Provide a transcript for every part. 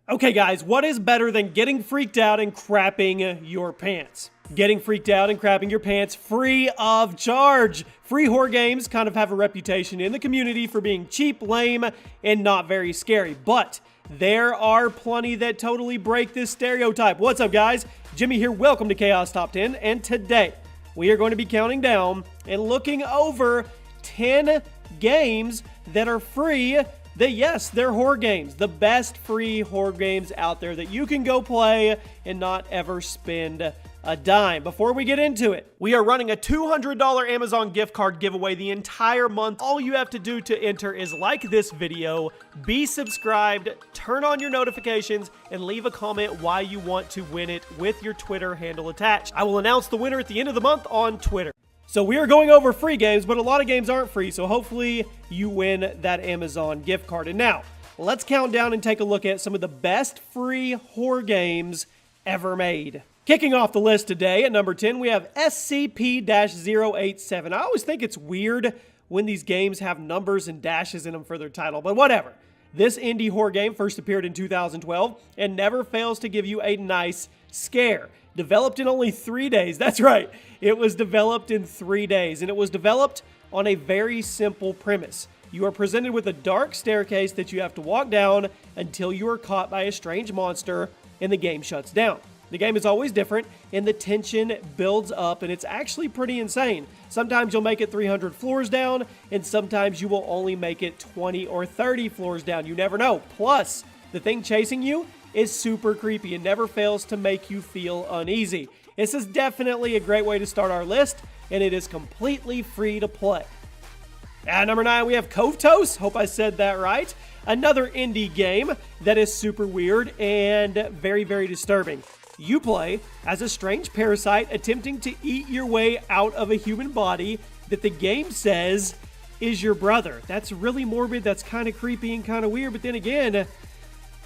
Okay guys, what is better than getting freaked out and crapping your pants? Getting freaked out and crapping your pants free of charge. Free horror games kind of have a reputation in the community for being cheap, lame, and not very scary. But there are plenty that totally break this stereotype. What's up guys? Jimmy here, welcome to Chaos Top 10, and today we are going to be counting down and looking over 10 games that are free. Yes, they're horror games. The best free horror games out there that you can go play and not ever spend a dime. Before we get into it, we are running a $200 Amazon gift card giveaway the entire month. All you have to do to enter is like this video, be subscribed, turn on your notifications, and leave a comment why you want to win it with your Twitter handle attached. I will announce the winner at the end of the month on Twitter. So we are going over free games, but a lot of games aren't free, so hopefully you win that Amazon gift card. And now, let's count down and take a look at some of the best free horror games ever made. Kicking off the list today at number 10, we have SCP-087. I always think it's weird when these games have numbers and dashes in them for their title, but whatever. This indie horror game first appeared in 2012 and never fails to give you a nice scare. Developed in only 3 days. That's right. It was developed in 3 days, and it was developed on a very simple premise. You are presented with a dark staircase that you have to walk down until you are caught by a strange monster and the game shuts down. The game is always different, and the tension builds up, and it's actually pretty insane. Sometimes you'll make it 300 floors down, and sometimes you will only make it 20 or 30 floors down. You never know. Plus, the thing chasing you is super creepy and never fails to make you feel uneasy. This is definitely a great way to start our list, and it is completely free to play. At number 9, we have Covetose. Hope I said that right. Another indie game that is super weird and very, very disturbing. You play as a strange parasite attempting to eat your way out of a human body that the game says is your brother. That's really morbid, that's kind of creepy and kind of weird, but then again,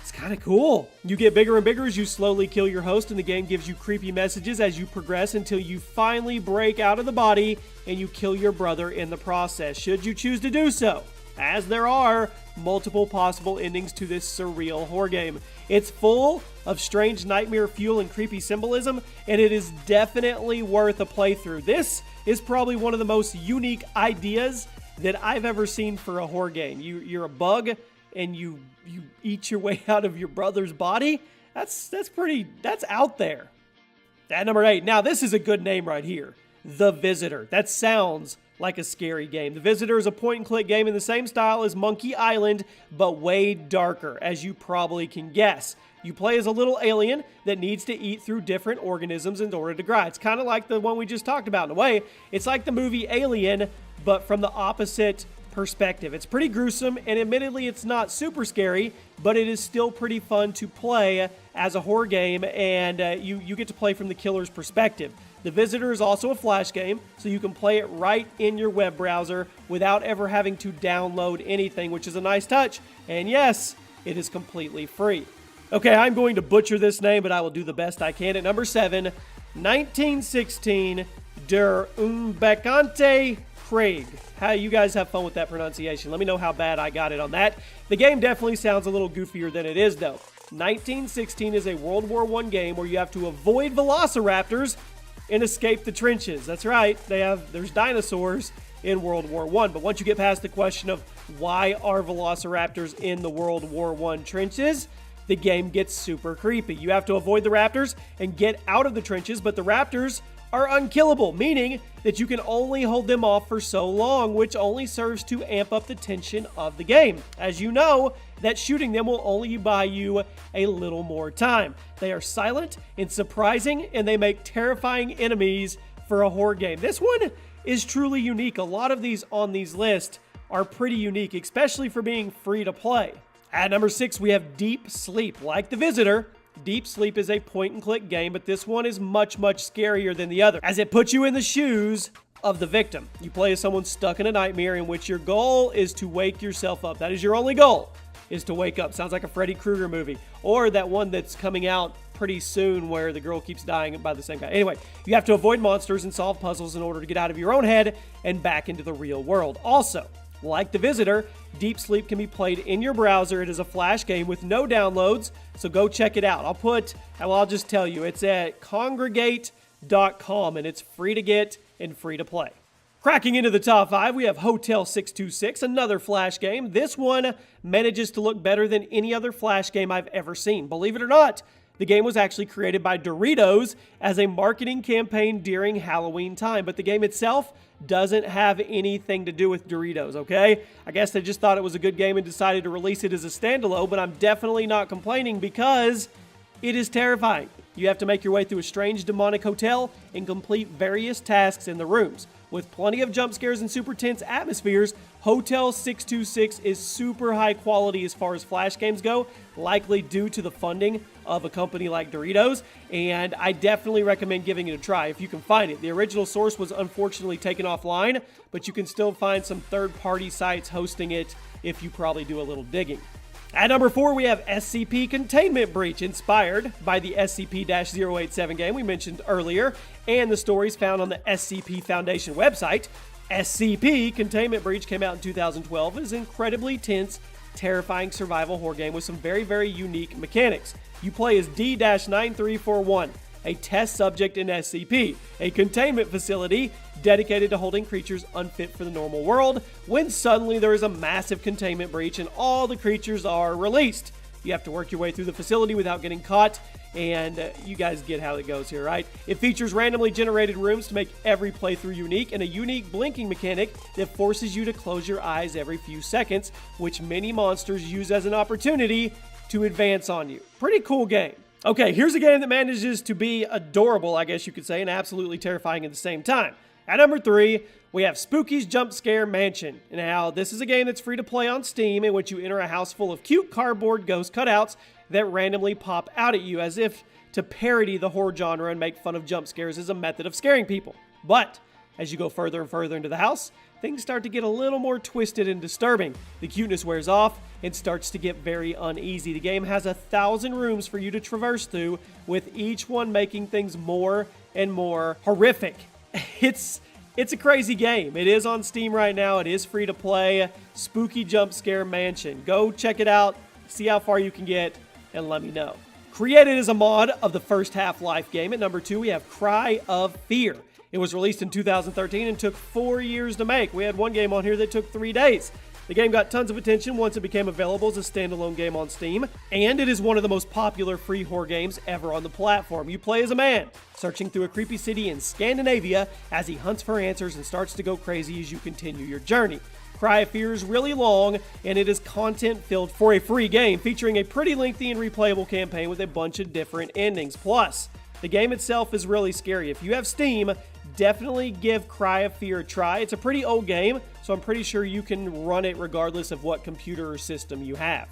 it's kind of cool. You get bigger and bigger as you slowly kill your host, and the game gives you creepy messages as you progress until you finally break out of the body and you kill your brother in the process, should you choose to do so, as there are multiple possible endings to this surreal horror game. It's full of strange nightmare fuel and creepy symbolism, and it is definitely worth a playthrough. This is probably one of the most unique ideas that I've ever seen for a horror game. You're a bug and you eat your way out of your brother's body. That's out there. At number 8, now this is a good name right here. The Visitor. That sounds like a scary game. The Visitor is a point-and-click game in the same style as Monkey Island, but way darker, as you probably can guess. You play as a little alien that needs to eat through different organisms in order to grow. It's kind of like the one we just talked about in a way. It's like the movie Alien, but from the opposite perspective. It's pretty gruesome, and admittedly it's not super scary, but it is still pretty fun to play as a horror game, and you get to play from the killer's perspective. The Visitor is also a flash game, so you can play it right in your web browser without ever having to download anything, which is a nice touch, and yes, it is completely free. Okay, I'm going to butcher this name, but I will do the best I can. At number 7, 1916 Der Unbekannte Krieg. How you guys have fun with that pronunciation. Let me know how bad I got it on that. The game definitely sounds a little goofier than it is, though. 1916 is a World War I game where you have to avoid velociraptors and escape the trenches. That's right, there's dinosaurs in World War I, but once you get past the question of why are velociraptors in the World War I trenches, the game gets super creepy. You have to avoid the raptors and get out of the trenches, but the raptors are unkillable, meaning that you can only hold them off for so long, which only serves to amp up the tension of the game. As you know, that shooting them will only buy you a little more time. They are silent and surprising, and they make terrifying enemies for a horror game. This one is truly unique. A lot of these on these lists are pretty unique, especially for being free to play. At number 6, we have Deep Sleep. Like The Visitor, Deep Sleep is a point-and-click game, but this one is much, much scarier than the other, as it puts you in the shoes of the victim. You play as someone stuck in a nightmare in which your goal is to wake yourself up. That is your only goal, is to wake up. Sounds like a Freddy Krueger movie, or that one that's coming out pretty soon where the girl keeps dying by the same guy. Anyway, you have to avoid monsters and solve puzzles in order to get out of your own head and back into the real world. Also, like The Visitor, Deep Sleep can be played in your browser. It is a Flash game with no downloads, so go check it out. I'll just tell you, it's at Kongregate.com, and it's free to get and free to play. Cracking into the top 5, we have Hotel 626, another Flash game. This one manages to look better than any other Flash game I've ever seen. Believe it or not, the game was actually created by Doritos as a marketing campaign during Halloween time, but the game itself doesn't have anything to do with Doritos, okay? I guess they just thought it was a good game and decided to release it as a standalone, but I'm definitely not complaining because it is terrifying. You have to make your way through a strange demonic hotel and complete various tasks in the rooms. With plenty of jump scares and super tense atmospheres, Hotel 626 is super high quality as far as Flash games go, likely due to the funding of a company like Doritos, and I definitely recommend giving it a try if you can find it. The original source was unfortunately taken offline, but you can still find some third-party sites hosting it if you probably do a little digging. At number 4, we have SCP Containment Breach, inspired by the SCP-087 game we mentioned earlier, and the stories found on the SCP Foundation website. SCP Containment Breach came out in 2012 and is an incredibly tense, terrifying survival horror game with some very, very unique mechanics. You play as D-9341, a test subject in SCP, a containment facility dedicated to holding creatures unfit for the normal world, when suddenly there is a massive containment breach and all the creatures are released. You have to work your way through the facility without getting caught, and you guys get how it goes here, right? It features randomly generated rooms to make every playthrough unique, and a unique blinking mechanic that forces you to close your eyes every few seconds, which many monsters use as an opportunity to advance on you. Pretty cool game. Okay, here's a game that manages to be adorable, I guess you could say, and absolutely terrifying at the same time. At number 3, we have Spooky's Jump Scare Mansion. Now, this is a game that's free to play on Steam, in which you enter a house full of cute cardboard ghost cutouts that randomly pop out at you, as if to parody the horror genre and make fun of jump scares as a method of scaring people. But as you go further and further into the house, things start to get a little more twisted and disturbing. The cuteness wears off and starts to get very uneasy. The game has 1,000 rooms for you to traverse through, with each one making things more and more horrific. It's a crazy game. It is on Steam right now. It is free to play. Spooky Jump Scare Mansion. Go check it out, see how far you can get, and let me know. Created as a mod of the first Half-Life game, at number 2 we have Cry of Fear. It was released in 2013 and took 4 years to make. We had one game on here that took 3 days. The game got tons of attention once it became available as a standalone game on Steam, and it is one of the most popular free horror games ever on the platform. You play as a man, searching through a creepy city in Scandinavia as he hunts for answers and starts to go crazy as you continue your journey. Cry of Fear is really long, and it is content-filled for a free game, featuring a pretty lengthy and replayable campaign with a bunch of different endings. Plus, the game itself is really scary. If you have Steam, definitely give Cry of Fear a try. It's a pretty old game, so I'm pretty sure you can run it regardless of what computer or system you have.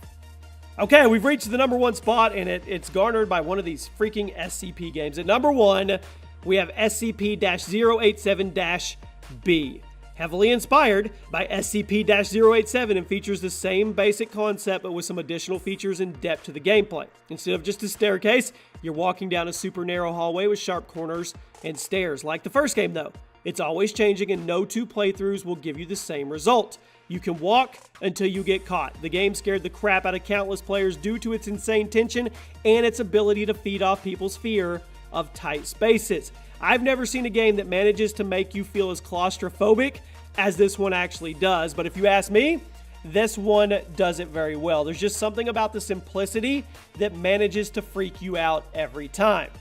Okay, we've reached the number 1 spot, and it's garnered by one of these freaking SCP games. At number 1, we have SCP-087-B. Heavily inspired by SCP-087 and features the same basic concept but with some additional features and depth to the gameplay. Instead of just a staircase, you're walking down a super narrow hallway with sharp corners and stairs. Like the first game though, it's always changing and no 2 playthroughs will give you the same result. You can walk until you get caught. The game scared the crap out of countless players due to its insane tension and its ability to feed off people's fear of tight spaces. I've never seen a game that manages to make you feel as claustrophobic as this one actually does, but if you ask me, this one does it very well. There's just something about the simplicity that manages to freak you out every time.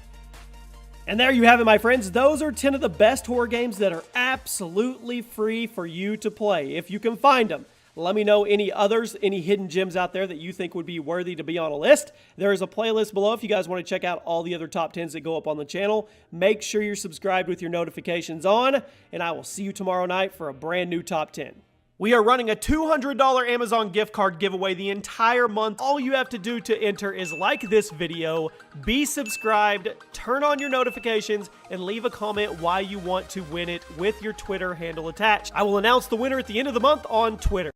And there you have it, my friends. Those are 10 of the best horror games that are absolutely free for you to play, if you can find them. Let me know any others, any hidden gems out there that you think would be worthy to be on a list. There is a playlist below if you guys want to check out all the other top 10s that go up on the channel. Make sure you're subscribed with your notifications on, and I will see you tomorrow night for a brand new top 10. We are running a $200 Amazon gift card giveaway the entire month. All you have to do to enter is like this video, be subscribed, turn on your notifications, and leave a comment why you want to win it with your Twitter handle attached. I will announce the winner at the end of the month on Twitter.